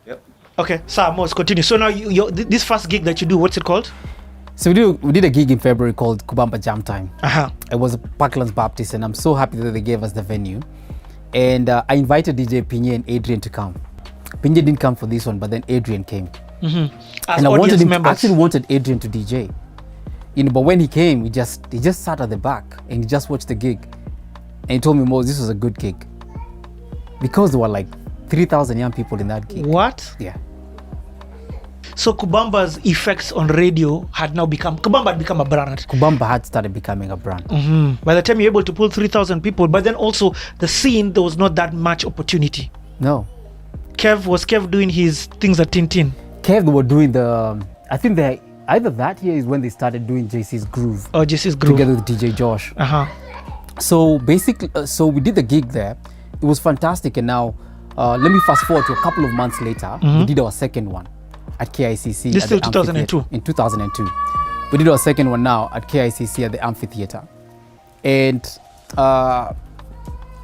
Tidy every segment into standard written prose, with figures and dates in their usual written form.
Yep. Okay, so Moz, continue. So now this first gig that you do, what's it called? So we did a gig in February called Kubamba Jam Time. It was a Parklands Baptist, and I'm so happy that they gave us the venue. And I invited DJ Pinye and Adrian to come. Pinye didn't come for this one, but then Adrian came. Mm-hmm. And I actually wanted Adrian to DJ. But when he came, he just sat at the back and he just watched the gig. And he told me, Moz, this was a good gig. Because there were like 3,000 young people in that gig. What? Yeah. So Kubamba's effects on radio Kubamba had become a brand. Kubamba had started becoming a brand. Mm-hmm. By the time you're able to pull 3,000 people, but then also the scene, there was not that much opportunity. No. Was Kev doing his things at Tintin? Kev were doing I think either that year is when they started doing JC's Groove. Oh, JC's Groove. Together with DJ Josh. Uh-huh. So basically, we did the gig there. It was fantastic. And now, let me fast forward to a couple of months later. We did our second one at KICC. This is still 2002? In 2002. We did our second one now at KICC at the amphitheater. And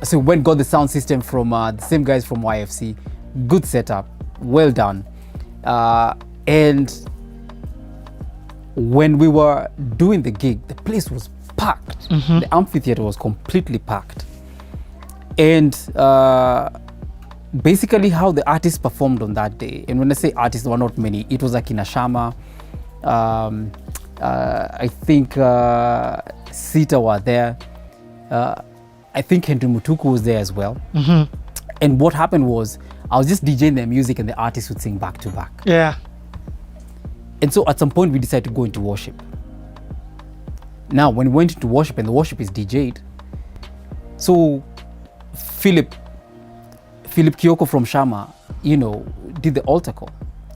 so we got the sound system from the same guys from YFC. Good setup, well done. And when we were doing the gig, the place was packed. The amphitheater was completely packed. And basically how the artists performed on that day, and when I say artists, there were not many. It was like Inashama, I think Sita were there. I think Henry Mutuku was there as well. And what happened was, I was just DJing their music and the artists would sing back to back. Yeah. And so at some point we decided to go into worship. Now, when we went into worship, and the worship is DJ'd, so Philip Kioko from Shama, did the altar call.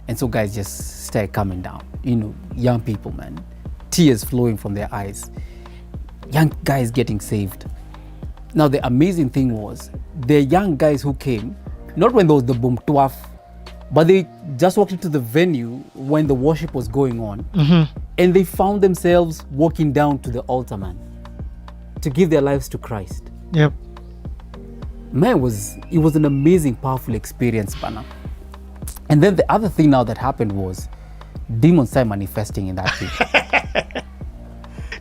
And so guys just started coming down, young people, man, tears flowing from their eyes, young guys getting saved. Now, the amazing thing was, the young guys who came, not when there was the boom twaf, but they just walked into the venue when the worship was going on, and they found themselves walking down to the altar, man, to give their lives to Christ. Yep. Man, it was an amazing, powerful experience, Bana. And then the other thing now that happened was demons started manifesting in that thing.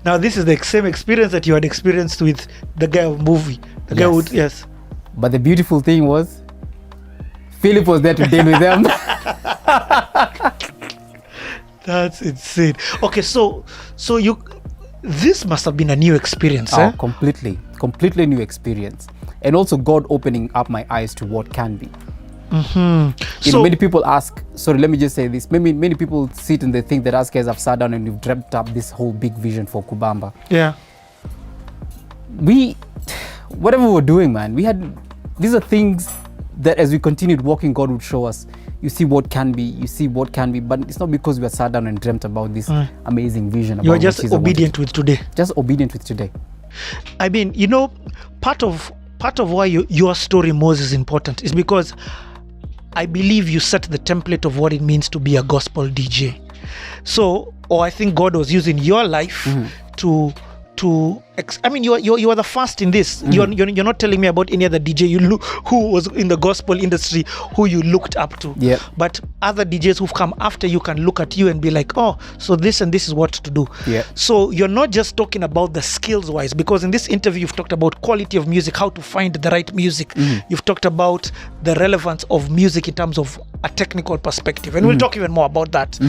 Now, this is the same experience that you had experienced with the guy of movie. The guy would, yes. But the beautiful thing was, Philip was there to deal with them. That's insane. Okay, so this must have been a new experience, eh? Completely new experience. And also God opening up my eyes to what can be. Many people ask, sorry, let me just say this. Many people sit and they think that us guys have sat down and we've dreamt up this whole big vision for Kubamba. Yeah. Whatever we were doing, man, these are things that as we continued walking, God would show us. You see what can be, but it's not because we are sat down and dreamt about this amazing vision. You are just obedient with today. Just obedient with today. I mean, part of why your story, Moz, is important is because I believe you set the template of what it means to be a gospel DJ. So, I think God was using your life to I mean, you are the first in this. You're not telling me about any other DJ who was in the gospel industry who you looked up to. Yeah. But other DJs who've come after you can look at you and be like, oh, so this and this is what to do. Yeah. So you're not just talking about the skills wise, because in this interview you've talked about quality of music, how to find the right music. You've talked about the relevance of music in terms of a technical perspective, and we'll talk even more about that.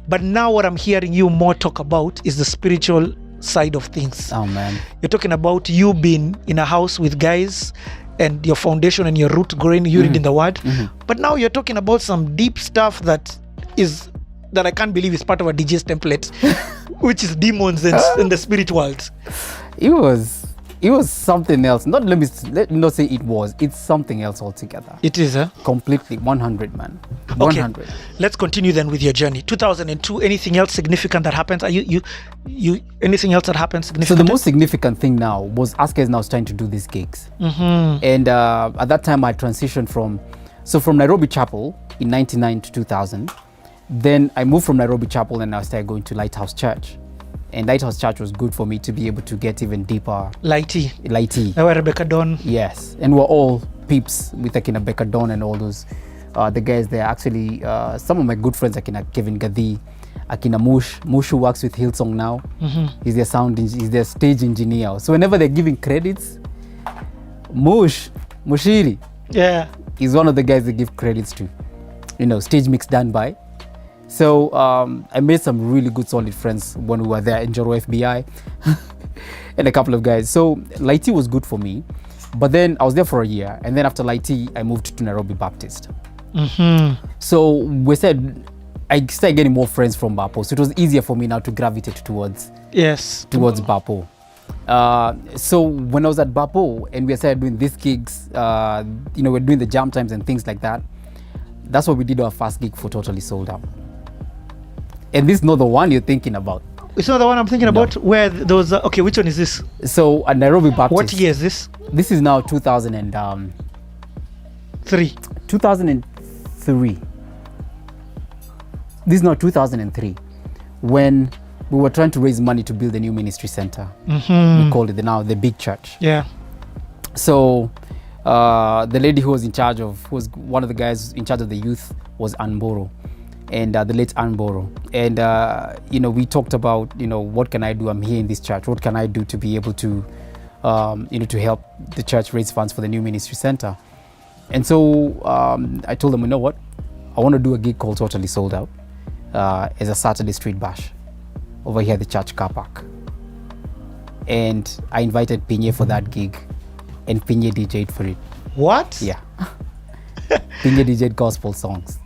But now what I'm hearing you more talk about is the spiritual side of things. Oh man, you're talking about you being in a house with guys and your foundation and your root growing, you reading the word. But now you're talking about some deep stuff that I can't believe is part of a DJ's template, which is demons and the spirit world. It was something else. Let me not say it was. It's something else altogether. It is, huh? Completely. 100, man. 100. Okay. Let's continue then with your journey. 2002. Anything else significant that happens? Are you anything else that happens significant? So the most significant thing now was Aska is now starting to do these gigs. And at that time I transitioned from Nairobi Chapel in 99 to 2000. Then I moved from Nairobi Chapel and I started going to Lighthouse Church. And Lighthouse Church was good for me to be able to get even deeper. Lighty. Our Rebecca Dawn. Yes. And we're all peeps with like Rebecca Dawn and all those The guys there, actually, some of my good friends, Akina Kevin Gadhi, Akina Mush who works with Hillsong now. He's their he's their stage engineer. So whenever they're giving credits, Mushiri, he's one of the guys they give credits to. You know, stage mix done by. So I made some really good solid friends when we were there in Joro FBI and a couple of guys. So Laiti was good for me, but then I was there for a year, and then after Laiti I moved to Nairobi Baptist. So I started getting more friends from Bapo, so it was easier for me now to gravitate towards Bapo. So when I was at Bapo and we started doing these gigs, we're doing the jam times and things like that. That's what we did our first gig for Totally Sold Out. And this is not the one you're thinking about. It's not the one I'm thinking about. Where there was okay, which one is this? So at Nairobi Baptist. What year is this? This is now 2003. 2003. This is now 2003, when we were trying to raise money to build a new ministry center. We called it the big church. Yeah. So the lady who was one of the guys in charge of the youth was Anboro, and the late Anboro. And we talked about what can I do? I'm here in this church. What can I do to be able to to help the church raise funds for the new ministry center? And so I told them, you know what? I want to do a gig called Totally Sold Out as a Saturday street bash over here at the church car park. And I invited Pinye for that gig, and Pinye DJ'd for it. What? Yeah. Pinye DJ'd gospel songs.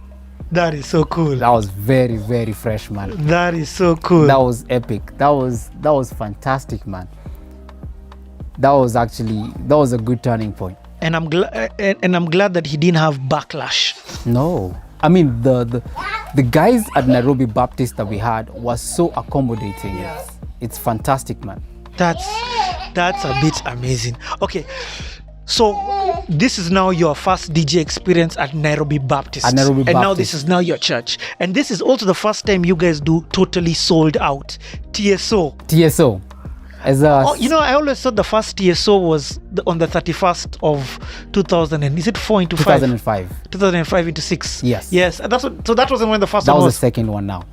That is so cool. That was very, very fresh, man. That is so cool. That was epic. That was fantastic, man. That was a good turning point. And I'm glad that he didn't have backlash. No. I mean, the guys at Nairobi Baptist that we had was so accommodating. Yes. It's fantastic, man. That's a bit amazing. Okay, so this is now your first DJ experience at Nairobi Baptist. And now this is now your church. And this is also the first time you guys do Totally Sold Out. TSO. I always thought the first TSO was on the 31st of 2000. And is it 4 into 5? 2005. 2005 into 6. Yes. And so that wasn't when the first one was. That was the second one now.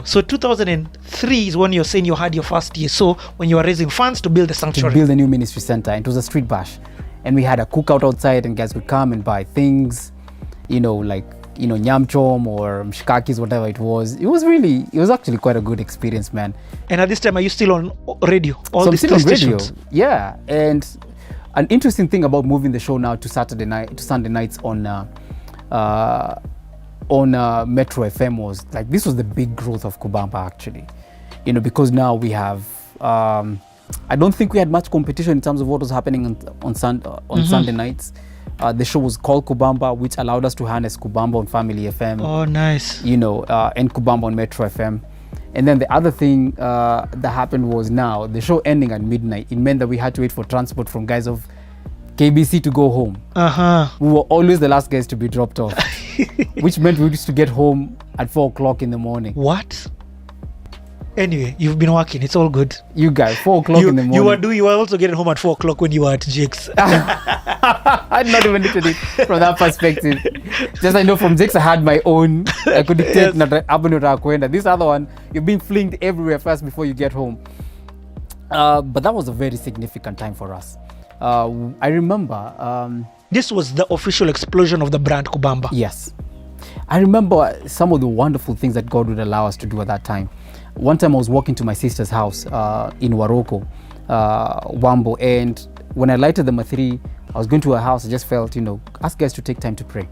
So 2003 is when you're saying you had your first TSO, when you were raising funds to build the sanctuary. To build a new ministry center. And it was a street bash. And we had a cookout outside, and guys would come and buy things, nyam chom or mshikakis, whatever it was. It was actually quite a good experience, man. And at this time, are you still on radio? I'm still on radio. Yeah. And an interesting thing about moving the show now to Sunday nights on Metro FM was this was the big growth of Kubamba, actually. Because now we have I don't think we had much competition in terms of what was happening on Sunday nights. The show was called Kubamba, which allowed us to harness Kubamba on Family FM. Oh, nice. And Kubamba on Metro FM. And then the other thing that happened was now the show ending at midnight. It meant that we had to wait for transport from guys of KBC to go home. We were always the last guys to be dropped off, which meant we used to get home at 4 o'clock in the morning. What? Anyway, you've been working. It's all good. You guys, 4 o'clock in the morning. You were also getting home at 4 o'clock when you were at Jake's. I did not even look at it from that perspective. Just I know from Jake's I had my own. I could dictate this other one, you're being flinged everywhere first before you get home. But that was a very significant time for us. I remember... this was the official explosion of the brand Kubamba. Yes. I remember some of the wonderful things that God would allow us to do at that time. One time I was walking to my sister's house in Waroko, Wambo, and when I lighted the mathri, I was going to her house. I just felt, ask guys to take time to pray.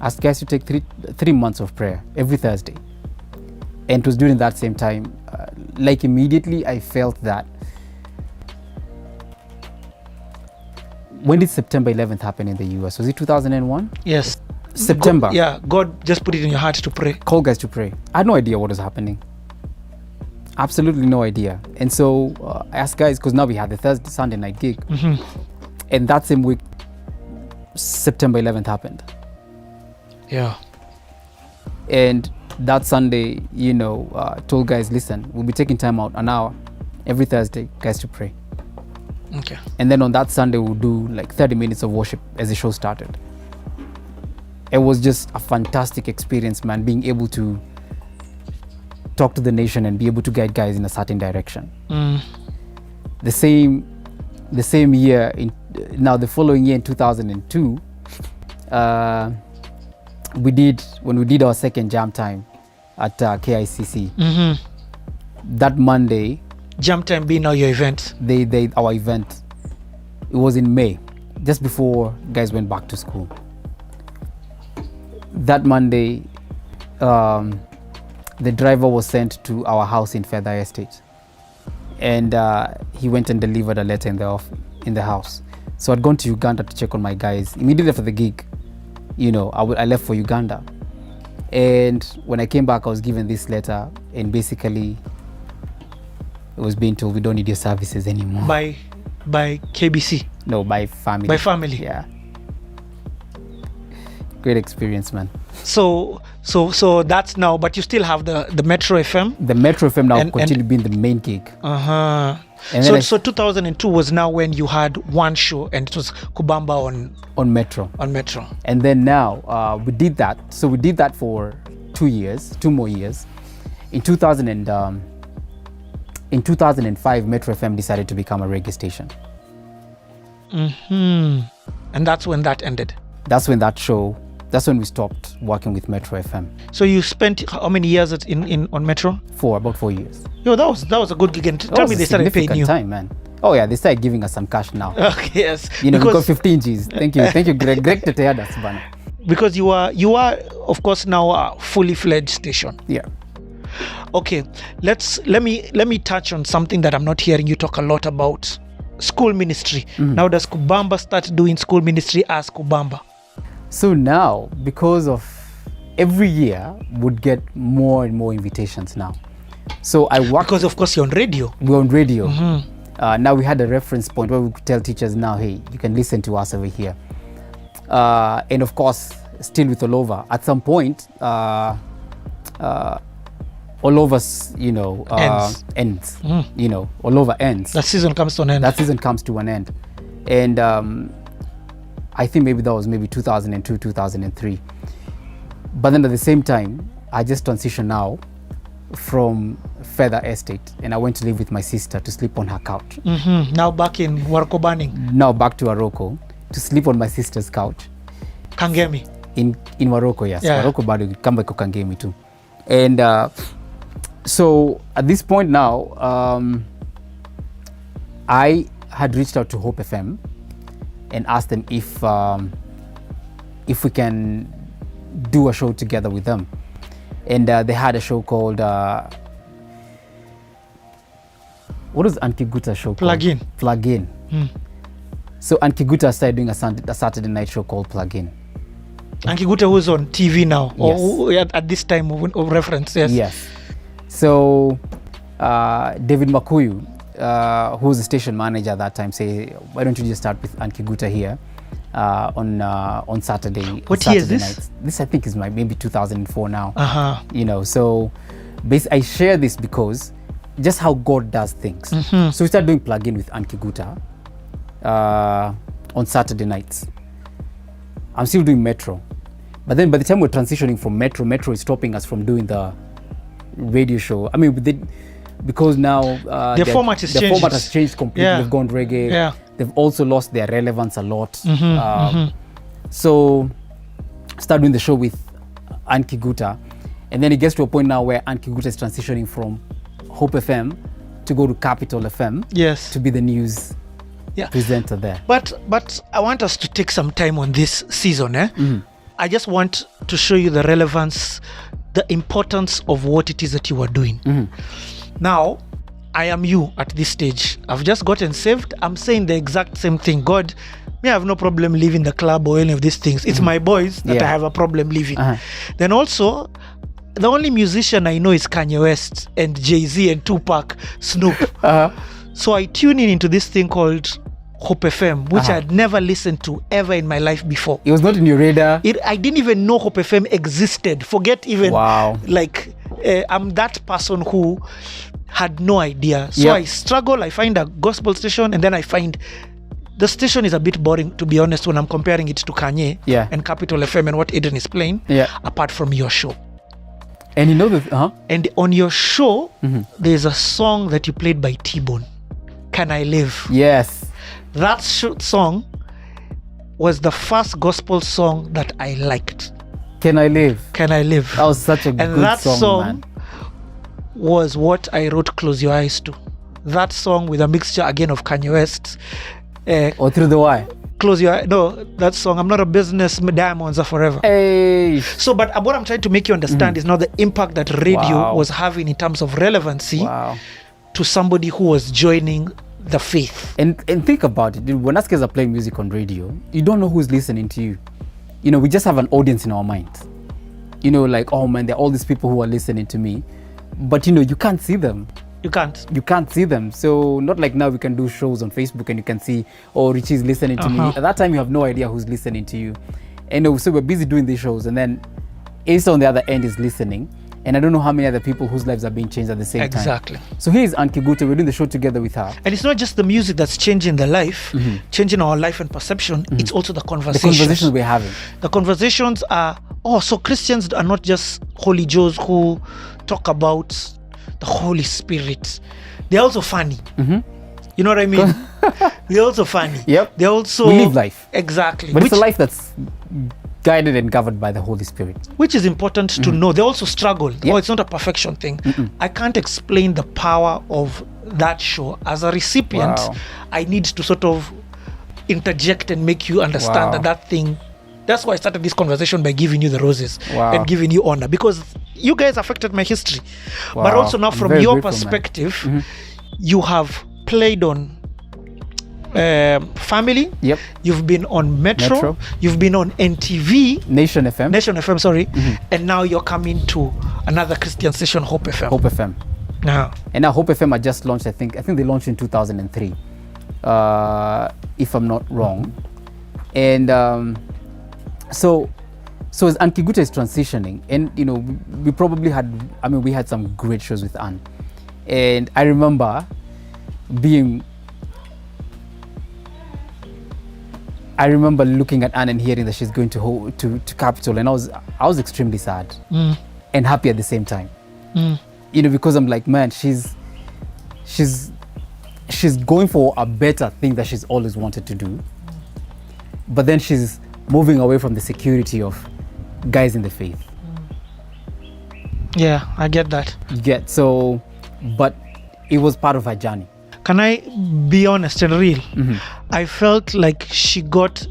Ask guys to take three months of prayer every Thursday. And it was during that same time, immediately I felt that. When did September 11th happen in the US? Was it 2001? Yes. September. God just put it in your heart to pray. Call guys to pray. I had no idea what was happening. Absolutely no idea. And so I asked guys, because now we had the Sunday night gig. And that same week, September 11th happened. Yeah. And that Sunday, told guys, listen, we'll be taking time out an hour every Thursday, guys, to pray. Okay. And then on that Sunday, we'll do 30 minutes of worship as the show started. it was just a fantastic experience, man, being able to talk to the nation and be able to guide guys in a certain direction. The same year, the following year in 2002, when we did our second jam time at KICC. That Monday, Jam time being now your event. Our event, it was in May, just before guys went back to school. That Monday, the driver was sent to our house in Feather Estate, and he went and delivered a letter in the house. So I'd gone to Uganda to check on my guys immediately after the gig. I left for Uganda, and when I came back, I was given this letter, and basically it was being told we don't need your services anymore. By KBC? No, by family. By family? Yeah. Great experience, man. So that's now, but you still have the Metro FM? The Metro FM now continue being the main gig. So 2002 was now when you had one show, and it was Kubamba on Metro. On Metro. And then now we did that. So we did that for 2 more years. In 2005, Metro FM decided to become a reggae station. And that's when that ended. That's when we stopped working with Metro FM. So you spent how many years on Metro? About 4 years. Yo, that was a good gig. And tell me they started paying you. Time, man. Oh yeah, they started giving us some cash now. Okay, yes. We got 15 Gs. Thank you, Greg Teteadas, man. Because you are of course now a fully fledged station. Yeah. Okay, let me touch on something that I'm not hearing you talk a lot about. School ministry. Now does Kubamba start doing school ministry as Kubamba? So now, because of every year, would get more and more invitations now. So I work because of course you're on radio. We're on radio. Now we had a reference point where we could tell teachers now, hey, you can listen to us over here. And of course, still with all over. At some point, all over's, ends. All over ends. That season comes to an end. And I think maybe that was 2002, 2003. But then at the same time, I just transitioned now from Feather Estate, and I went to live with my sister to sleep on her couch. Now back in Waroko Banning. Now back to Waroko to sleep on my sister's couch. Kangemi. In Waroko, yes. Yeah. Waroko bado come back to Kangemi too. And so at this point now, I had reached out to Hope FM and asked them if we can do a show together with them. And they had a show called what is Ankiguta show called? Plug In. So Ankiguta started doing a Saturday night show called Plug In. Ankiguta, who's on TV now, yes. or at this time of reference, yes. Yes. So David Makuyu, who was the station manager at that time, say, why don't you just start with Ankiguta here on Saturday. What Saturday year is this? Nights. This I think is maybe 2004 now. So I share this because just how God does things. So we started doing Plug In with Ankiguta on Saturday nights. I'm still doing Metro, but then by the time we're transitioning from Metro is stopping us from doing the radio show. I mean, because now the format has changed completely. Yeah. They've gone reggae. Yeah. They've also lost their relevance a lot. So start doing the show with Ankiguta, and then it gets to a point now where Ankiguta is transitioning from Hope FM to go to Capital FM. Yes. To be the news presenter there. But I want us to take some time on this season. I just want to show you the relevance, the importance of what it is that you are doing. Now, I am you at this stage. I've just gotten saved. I'm saying the exact same thing. God, me, I have no problem leaving the club or any of these things. It's my boys that I have a problem leaving. Then also, the only musician I know is Kanye West and Jay-Z and Tupac, Snoop. So I tune into this thing called Hope FM, which I had never listened to ever in my life before. It was not in your radar? I didn't even know Hope FM existed. Forget even, I'm that person who had no idea. So I struggle, I find a gospel station, and then I find the station is a bit boring, to be honest, when I'm comparing it to Kanye and Capital FM and what Aiden is playing, apart from your show. And you know the and on your show, there's a song that you played by T-Bone, Can I Live? Yes. That song was the first gospel song that I liked. Can I Live? Can I Live? That was such a good song, and that song man. Was what I wrote Close Your Eyes to. That song with a mixture again of Kanye West. Or Through the Wire. Close Your Eyes. No, that song. I'm not a business. Diamonds are forever. Hey. So, but what I'm trying to make you understand is now the impact that radio was having in terms of relevancy to somebody who was joining the faith. And think about it. When us guys are playing music on radio, you don't know who's listening to you. You know, we just have an audience in our minds. You know, like, oh man, there are all these people who are listening to me. But you know, you can't see them. You can't see them. So not like now we can do shows on Facebook and you can see, oh, Richie's listening to me. At that time you have no idea who's listening to you. And so we're busy doing these shows, and then Ace on the other end is listening, and I don't know how many other people whose lives are being changed at the same time. Exactly. So here's Nkiguta. We're doing the show together with her. And it's not just the music that's changing the life, changing our life and perception. It's also the conversations. The conversations we're having. The conversations are, so Christians are not just holy Joes who talk about the Holy Spirit. They're also funny. You know what I mean? They're also funny. Yep. They also we live life. Exactly. But it's a life that's guided and governed by the Holy Spirit. Which is important to know. They also struggle. Oh, it's not a perfection thing. I can't explain the power of that show. As a recipient, I need to sort of interject and make you understand that thing. That's why I started this conversation by giving you the roses and giving you honor, because you guys affected my history. But also now from your perspective, you have played on Family. Yep. You've been on Metro. You've been on NTV. Nation FM, sorry. And now you're coming to another Christian station, Hope FM. Hope FM. And now Hope FM are just launched, I think they launched in 2003. If I'm not wrong. And so as Nkiguta is transitioning, and you know, we had some great shows with Ann, and I remember looking at Ann and hearing that she's going to Capital, and I was extremely sad and happy at the same time. You know, because I'm like, man, she's going for a better thing that she's always wanted to do, but then she's moving away from the security of guys in the faith. Yeah, I get that. But it was part of her journey. Can I be honest and real? I felt like she got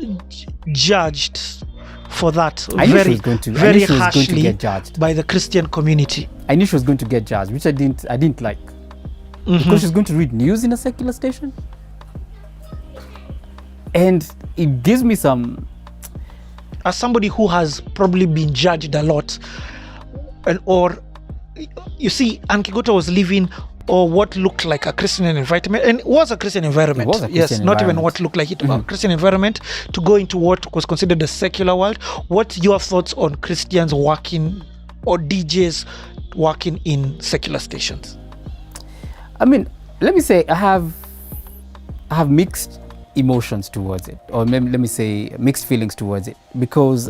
judged for that very harshly get judged by the Christian community. I knew she was going to get judged, which I didn't like. Because she's going to read news in a secular station. And it gives me some... As somebody who has probably been judged a lot, you see, Nkiguta was living what looked like a Christian environment, and it was a Christian environment. Not even what looked like it, a Christian environment, to go into what was considered a secular world. What's your thoughts on Christians working, or DJs working in secular stations? I mean, let me say I have mixed emotions towards it, or let me say mixed feelings towards it, because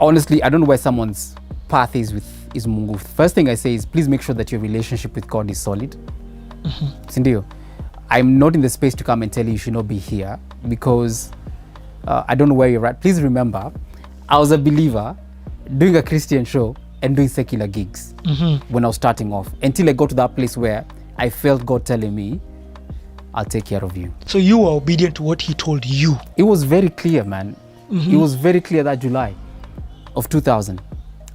honestly, I don't know where someone's path is Mungu. First thing I say is, please make sure that your relationship with God is solid. Sindio, I'm not in the space to come and tell you should not be here, because I don't know where you're at. Please remember, I was a believer doing a Christian show and doing secular gigs when I was starting off, until I got to that place where I felt God telling me, I'll take care of you. So you were obedient to what he told you? It was very clear, man. It was very clear that July of 2000.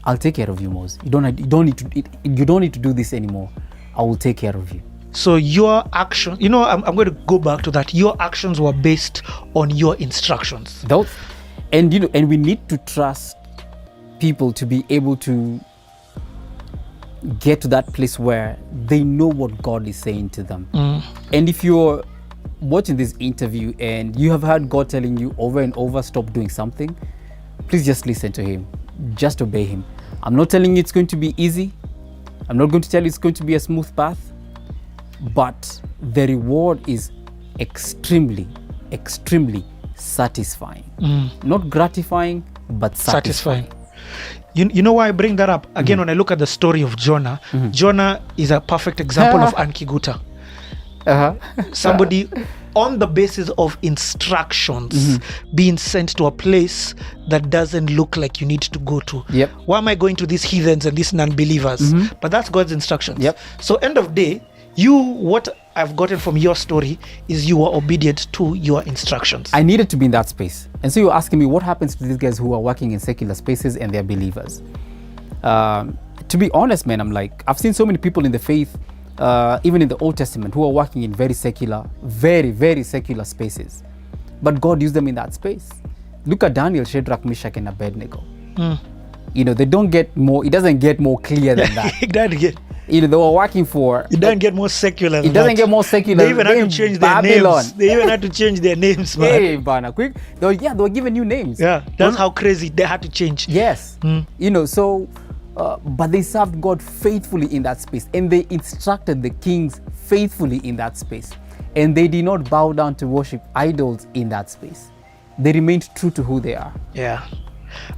I'll take care of you, Moz. You don't need to do this anymore. I will take care of you. So your action, I'm going to go back to that. Your actions were based on your instructions. And we need to trust people to be able to get to that place where they know what God is saying to them. And if you're watching this interview and you have heard God telling you over and over, stop doing something, please just listen to him. Just obey him. I'm not telling you it's going to be easy. I'm not going to tell you it's going to be a smooth path, but the reward is extremely satisfying. Not gratifying, but satisfying. You know why I bring that up? Again, when I look at the story of Jonah, Jonah is a perfect example of Ankiguta. Somebody on the basis of instructions being sent to a place that doesn't look like you need to go to. Why am I going to these heathens and these non-believers? But that's God's instructions. So end of day, what I've gotten from your story is you were obedient to your instructions. I needed to be in that space. And so you're asking me what happens to these guys who are working in secular spaces and they're believers. To be honest, man, I'm like, I've seen so many people in the faith, even in the Old Testament, who are working in very secular, very secular spaces. But God used them in that space. Look at Daniel, Shadrach, Meshach, and Abednego. They don't get more, it doesn't get more clear than that. They were working for... It doesn't get more secular than It doesn't get more secular. They even had to change their names. They even had to change their names, man. Hey, Bana, quick. They were given new names. Yeah, that's how crazy they had to change. Yes. But they served God faithfully in that space. And they instructed the kings faithfully in that space. And they did not bow down to worship idols in that space. They remained true to who they are. Yeah.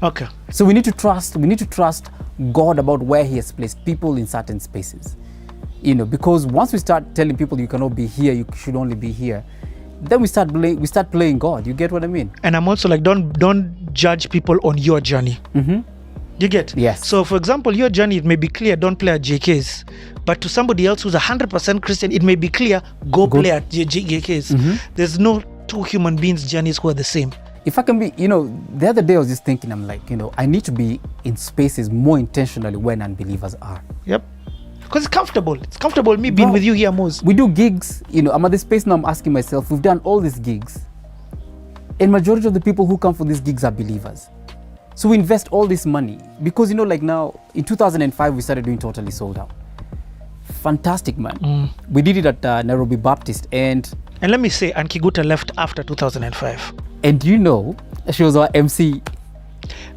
Okay. So we need to trust God about where he has placed people in certain spaces. Because once we start telling people you cannot be here, you should only be here, then we start playing God. You get what I mean? And I'm also like, don't judge people on your journey. You get? Yes. So for example, your journey, it may be clear, don't play at JK's. But to somebody else who's 100% Christian, it may be clear, go play at JK's. There's no two human beings' journeys who are the same. If I can be, the other day I was just thinking, I'm like, I need to be in spaces more intentionally where non-believers are. Yep. Because it's comfortable. It's comfortable me being with you here, Moz. We do gigs, I'm at this space now, I'm asking myself, we've done all these gigs. And majority of the people who come for these gigs are believers. So we invest all this money. Because, like now, in 2005, we started doing Totally Sold Out. Fantastic, man. We did it at Nairobi Baptist. And let me say, Ankiguta left after 2005. And she was our MC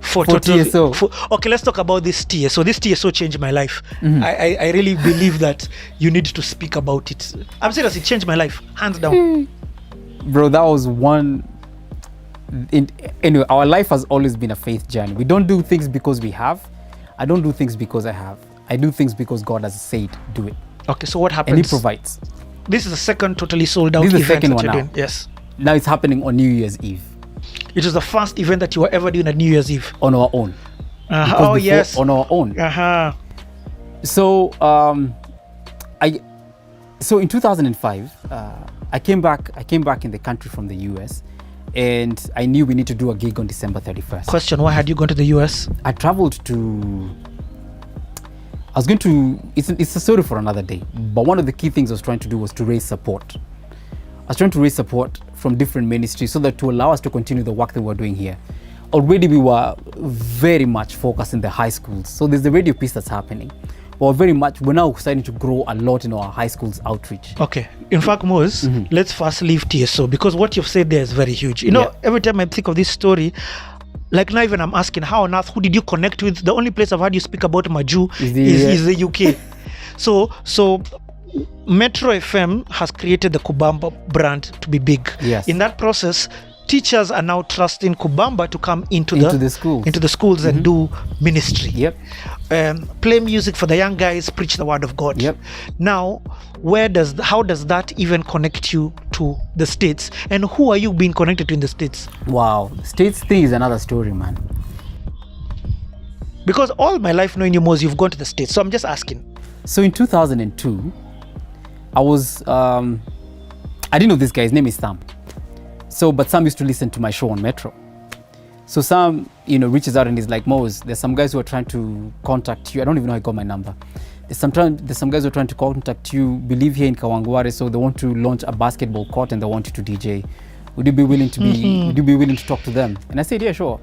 for TSO. Okay, let's talk about this TSO. This TSO changed my life. I really believe that you need to speak about it. I'm serious, it changed my life, hands down. Bro, that was one... Anyway, our life has always been a faith journey. We don't do things because we have. I don't do things because I have. I do things because God has said, do it. Okay, so what happens? And he provides. This is the second Totally Sold Out event. This is the second that one you're now. doing. Yes. Now it's happening on New Year's Eve. It was the first event that you were ever doing at New Year's Eve. On our own. Yes. On our own. So, so in 2005, I came back in the country from the US, and I knew we need to do a gig on December 31st. Question, why had you gone to the US? I traveled to... I was going to... It's a story for another day. But one of the key things I was trying to do was to raise support. I was trying to raise support from different ministries so that to allow us to continue the work that we're doing here. Already we were very much focused in the high schools. So there's the radio piece that's happening. We're now starting to grow a lot in our high schools outreach. Okay. In fact, Moz, let's first leave TSO because what you've said there is very huge. Every time I think of this story, like now even I'm asking, how on earth, who did you connect with? The only place I've heard you speak about Maju is the UK. So Metro FM has created the Kubamba brand to be big. Yes. In that process, teachers are now trusting Kubamba to come into the schools and do ministry. Yep. Play music for the young guys, preach the word of God. Yep. Now, how does that even connect you to the States? And who are you being connected to in the States? Wow, the States thing is another story, man. Because all my life knowing you, Moz, you've gone to the States. So I'm just asking. So in 2002, I was, I didn't know this guy, his name is Sam. But Sam used to listen to my show on Metro. So Sam, reaches out and he's like, Moz, there's some guys who are trying to contact you. I don't even know how he got my number. There's some guys who are trying to contact you, believe here in Kawangware, so they want to launch a basketball court and they want you to DJ. Would you be willing to talk to them? And I said, yeah, sure.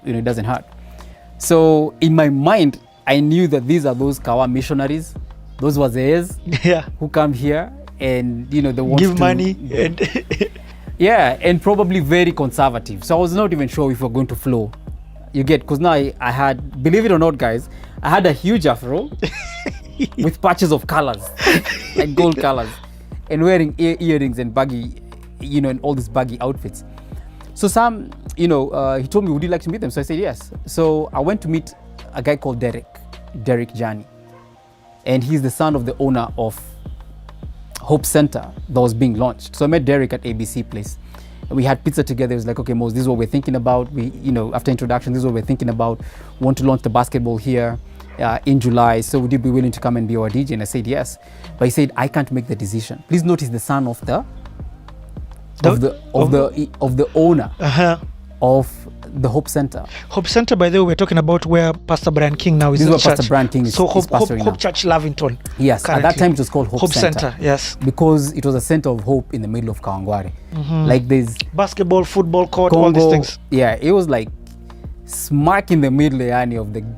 It doesn't hurt. So in my mind, I knew that these are those Kawa missionaries, those wazees who come here and, they want to give money. And yeah, and probably very conservative. So I was not even sure if we're going to flow. You get, because now I had, believe it or not, guys, I had a huge afro with patches of colors, like gold colors, and wearing earrings and baggy you know, in all these baggy outfits. So Sam, you know, he told me, would you like to meet them? So I said yes. So I went to meet a guy called Derek Jani. And he's the son of the owner of Hope Center that was being launched. So I met Derek at ABC Place. We had pizza together. It was like, okay, Moz, this is what we're thinking about. We, you know, after introduction, this is what we're thinking about. We want to launch the basketball here in July. So would you be willing to come and be our DJ? And I said yes. But he said, I can't make the decision. Please note he's the son of the owner of the Hope Center. Hope Center, by the way, we're talking about where Pastor Brian King now is. This is where church. Pastor Brian King is. So Hope Church Lavington. Yes, currently. At that time it was called Hope Center. Yes, because it was a center of hope in the middle of Kawangware. Like there's basketball, football court, Congo, all these things. Yeah, it was like smack in the middle, yani,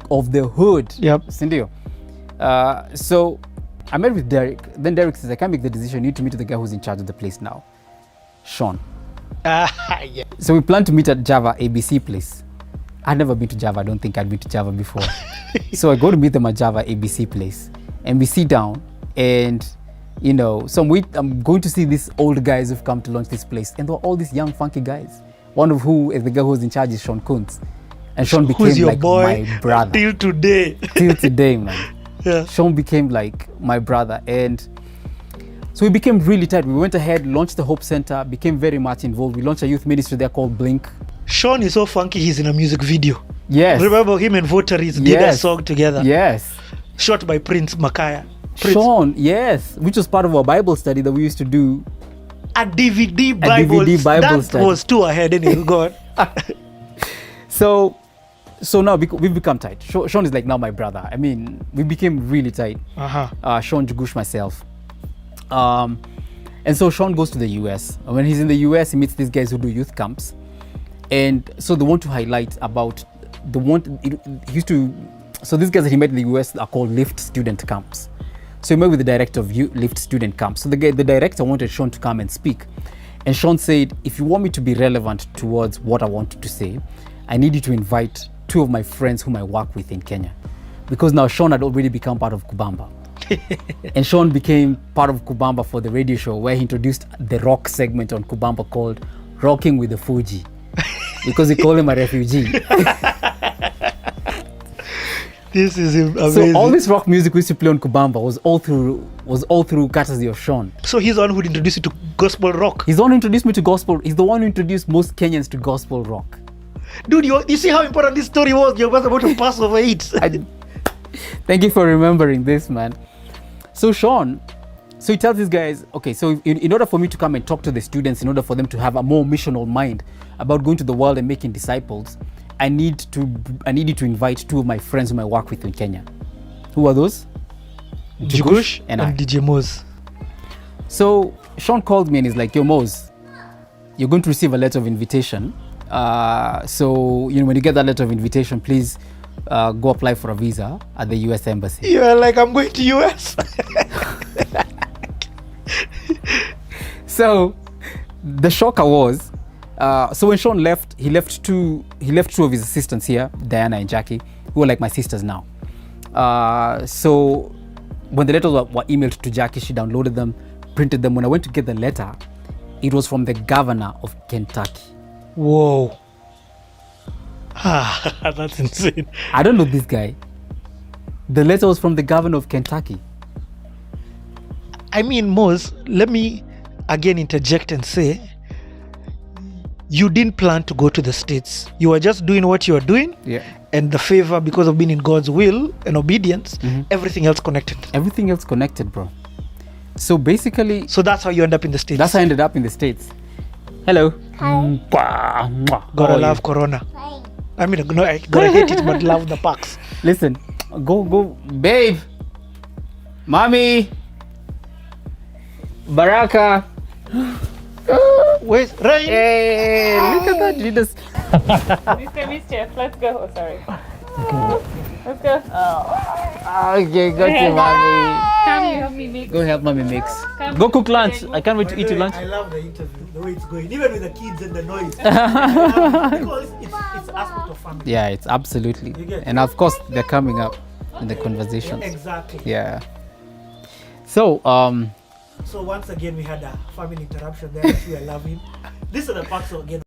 of the hood. Yep. Sindio. So I met with Derek. Then Derek says, I can't make the decision. You need to meet the guy who's in charge of the place now, Sean. Yeah. So we planned to meet at Java ABC Place. I'd never been to Java. I don't think I'd been to Java before. So I go to meet them at Java ABC Place, and we sit down, and you know, I'm going to see these old guys who've come to launch this place, and they're all these young funky guys. One of who is the guy who's in charge is Sean Kuntz, and Sean became like my brother till today. Till today, man. Yeah. Sean became like my brother, and so we became really tight. We went ahead, launched the Hope Center, became very much involved. We launched a youth ministry there called Blink. Sean is so funky, he's in a music video. Yes. Remember him and Votaries did a song together. Yes. Shot by Prince Makaya. Sean, yes, which was part of our Bible study that we used to do. A DVD Bible that study. Was too ahead anyway, go on. So now we've become tight. Sean is like now my brother. I mean, we became really tight. Sean, Jugush, myself. And so Sean goes to the US. And when he's in the US, he meets these guys who do youth camps. And so they want to highlight about so these guys that he met in the US are called Lift student camps. So he met with the director of Lift student camps. So the director wanted Sean to come and speak. And Sean said, if you want me to be relevant towards what I wanted to say, I need you to invite two of my friends whom I work with in Kenya. Because now Sean had already become part of Kubamba. And Sean became part of Kubamba for the radio show, where he introduced the rock segment on Kubamba called Rocking with the Fuji. Because he called him a refugee. This is amazing. So all this rock music we used to play on Kubamba was all through courtesy of Sean. So he's the one who introduced you to gospel rock. He's the one who introduced me to gospel. He's the one who introduced most Kenyans to gospel rock. Dude, you see how important this story was? You were about to pass over it. Thank you for remembering this, man. So Sean, so he tells these guys, okay, so in order for me to come and talk to the students, in order for them to have a more missional mind about going to the world and making disciples, I need you to invite two of my friends whom I work with in Kenya. Who are those? Jugush and DJ Moz. So Sean called me and he's like, yo Moz, you're going to receive a letter of invitation. So you know, when you get that letter of invitation, please go apply for a visa at the US Embassy. You're like, I'm going to US. So the shocker was, so when Sean left, he left two of his assistants here, Diana and Jackie, who are like my sisters now. So when the letters were emailed to Jackie, she downloaded them, printed them. When I went to get the letter, it was from the governor of Kentucky. Whoa. That's insane. I don't know this guy. The letter was from the governor of Kentucky. I mean, Moz, let me again interject and say, you didn't plan to go to the States. You were just doing what you were doing. Yeah. And the favor, because of being in God's will and obedience, everything else connected. Everything else connected, bro. So basically... So that's how you end up in the States. That's how I ended up in the States. Hello. Hi. Gotta love Corona. Hi. I mean, no, I gotta hate it, but love the packs. Listen, go, babe, mommy, Baraka. Where's Rain? Hey, look at that, Jesus. Mr. Mischief, let's go. Oh, sorry. Let's go. Okay, got you, mommy. Come, you help me mix. Go help mommy mix. Come. Go cook lunch. I can't wait to eat your lunch. I love the interview, the way it's going, even with the kids and the noise. Because it's aspect of family. Yeah, it's absolutely. And of course, they're coming up in the conversation. Exactly. Yeah. So, So once again, we had a family interruption there, which we are loving. These are the parts of, again,